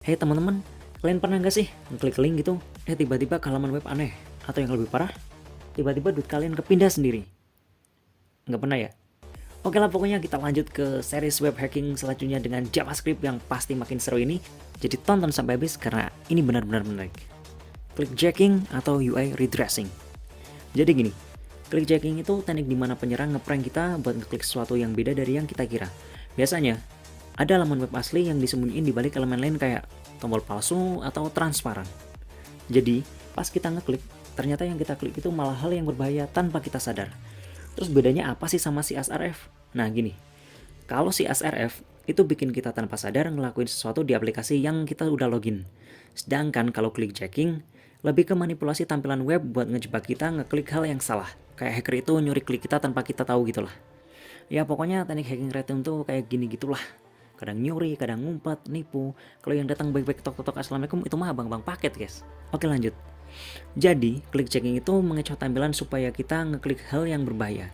Hey teman-teman, kalian pernah nggak sih ngeklik link gitu, tiba-tiba ke halaman web aneh? Atau yang lebih parah, tiba-tiba duit kalian kepindah sendiri? Nggak pernah ya? Oke lah, pokoknya kita lanjut ke series web hacking selanjutnya dengan JavaScript yang pasti makin seru ini. Jadi tonton sampai habis karena ini benar-benar menarik. Clickjacking atau UI redressing. Jadi gini, clickjacking itu teknik dimana penyerang ngeprank kita buat ngeklik sesuatu yang beda dari yang kita kira. Biasanya, ada halaman web asli yang disembunyiin di balik elemen lain kayak tombol palsu atau transparan. Jadi, pas kita ngeklik, ternyata yang kita klik itu malah hal yang berbahaya tanpa kita sadar. Terus bedanya apa sih sama si SRF? Nah gini, kalau si SRF itu bikin kita tanpa sadar ngelakuin sesuatu di aplikasi yang kita udah login. Sedangkan kalau clickjacking, lebih ke manipulasi tampilan web buat ngejebak kita ngeklik hal yang salah. Kayak hacker itu nyuri klik kita tanpa kita tahu gitulah. Ya pokoknya teknik hacking rating tuh kayak gini gitulah. Kadang nyuri, kadang ngumpet, nipu. Kalau yang datang baik-baik tok-tok assalamualaikum itu mah abang-abang paket guys. Oke lanjut. Jadi, clickjacking itu mengecoh tampilan supaya kita ngeklik hal yang berbahaya.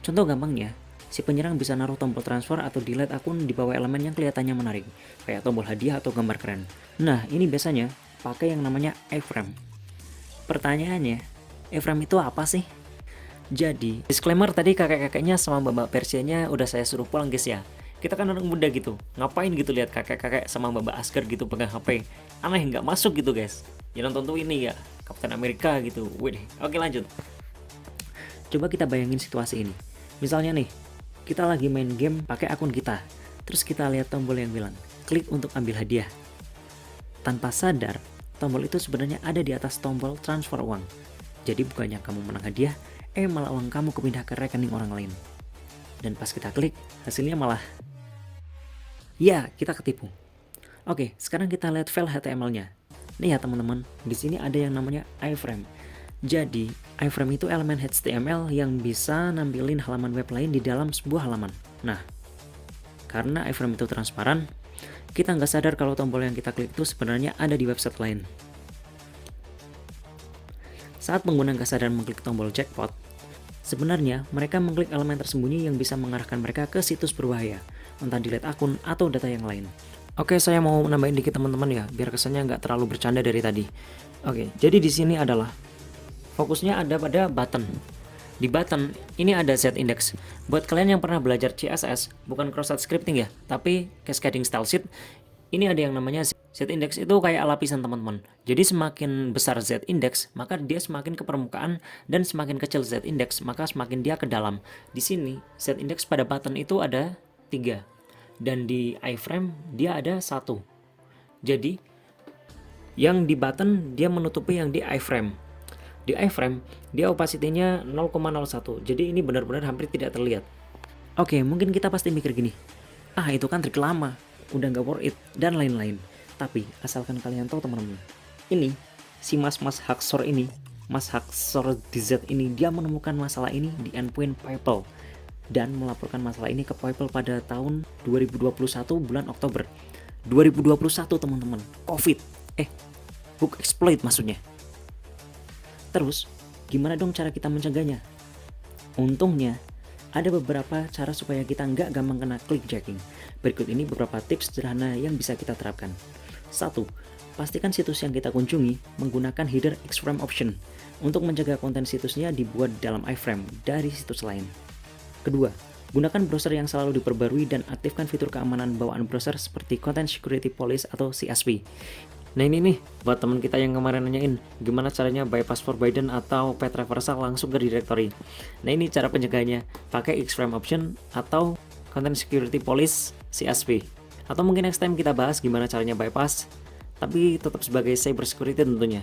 Contoh gampangnya, si penyerang bisa naruh tombol transfer atau delete akun di bawah elemen yang kelihatannya menarik, kayak tombol hadiah atau gambar keren. Nah, ini biasanya pakai yang namanya iframe. Pertanyaannya, iframe itu apa sih? Jadi, disclaimer tadi kakek-kakeknya sama mbak-mbak Persianya udah saya suruh pulang guys ya. Kita kan anak muda gitu, ngapain gitu lihat kakek-kakek sama mbak-mbak asker gitu pegang HP. Aneh, nggak masuk gitu guys. Ya nonton tuh ini ya, Captain America gitu. Wih, oke lanjut. Coba kita bayangin situasi ini. Misalnya nih, kita lagi main game pakai akun kita. Terus kita lihat tombol yang bilang, klik untuk ambil hadiah. Tanpa sadar, tombol itu sebenarnya ada di atas tombol transfer uang. Jadi bukannya kamu menang hadiah, malah uang kamu kepindah ke rekening orang lain. Dan pas kita klik, hasilnya malah ya, kita ketipu. Oke, sekarang kita lihat file HTML-nya. Nih ya teman-teman, di sini ada yang namanya iframe. Jadi, iframe itu elemen HTML yang bisa nampilin halaman web lain di dalam sebuah halaman. Nah, karena iframe itu transparan, kita nggak sadar kalau tombol yang kita klik itu sebenarnya ada di website lain. Saat pengguna nggak sadar mengklik tombol jackpot, sebenarnya mereka mengklik elemen tersembunyi yang bisa mengarahkan mereka ke situs berbahaya, entah delete akun atau data yang lain. Oke, saya mau nambahin dikit teman-teman ya, biar kesannya nggak terlalu bercanda dari tadi. Oke, jadi di sini adalah fokusnya ada pada button. Di button ini ada z-index. Buat kalian yang pernah belajar CSS, bukan cross-site scripting ya, tapi cascading style sheet, ini ada yang namanya z-index itu kayak lapisan teman-teman. Jadi semakin besar z-index, maka dia semakin ke permukaan, dan semakin kecil z-index, maka semakin dia ke dalam. Di sini z-index pada button itu ada 3, dan di iframe dia ada 1. Jadi yang di button dia menutupi yang di iframe. Di iframe dia opacity-nya 0,01, jadi ini benar-benar hampir tidak terlihat. Oke, mungkin kita pasti mikir gini, itu kan trik lama, udah nggak worth it, dan lain-lain. Tapi asalkan kalian tahu teman-teman, ini si Mas Haksor ini, Mas Haksor DZ ini, dia menemukan masalah ini di endpoint PayPal dan melaporkan masalah ini ke PayPal pada tahun 2021 bulan Oktober 2021 teman-teman. COVID, book exploit maksudnya. Terus gimana dong cara kita mencegahnya? Untungnya ada beberapa cara supaya kita nggak gampang kena clickjacking. Berikut ini beberapa tips sederhana yang bisa kita terapkan. 1. Pastikan situs yang kita kunjungi menggunakan header iframe option untuk mencegah konten situsnya dibuat dalam iframe dari situs lain. Kedua, gunakan browser yang selalu diperbarui dan aktifkan fitur keamanan bawaan browser seperti Content Security Police atau CSP. Nah ini nih, buat teman kita yang kemarin nanyain gimana caranya bypass forbidden atau path reversal langsung ke directory. Nah ini cara penjagaannya, pakai iframe option atau Content Security Police CSP. Atau mungkin next time kita bahas gimana caranya bypass, tapi tetap sebagai cyber security tentunya.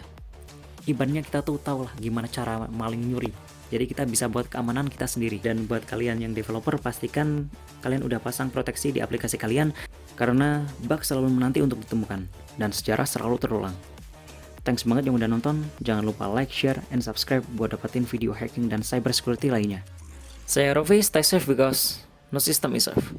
Ibaratnya kita tuh tahu lah gimana cara maling nyuri. Jadi kita bisa buat keamanan kita sendiri. Dan buat kalian yang developer, pastikan kalian udah pasang proteksi di aplikasi kalian, karena bug selalu menanti untuk ditemukan dan sejarah selalu terulang. Thanks banget yang udah nonton. Jangan lupa like, share, and subscribe buat dapetin video hacking dan cyber security lainnya. Saya Rofi, stay safe because no system is safe.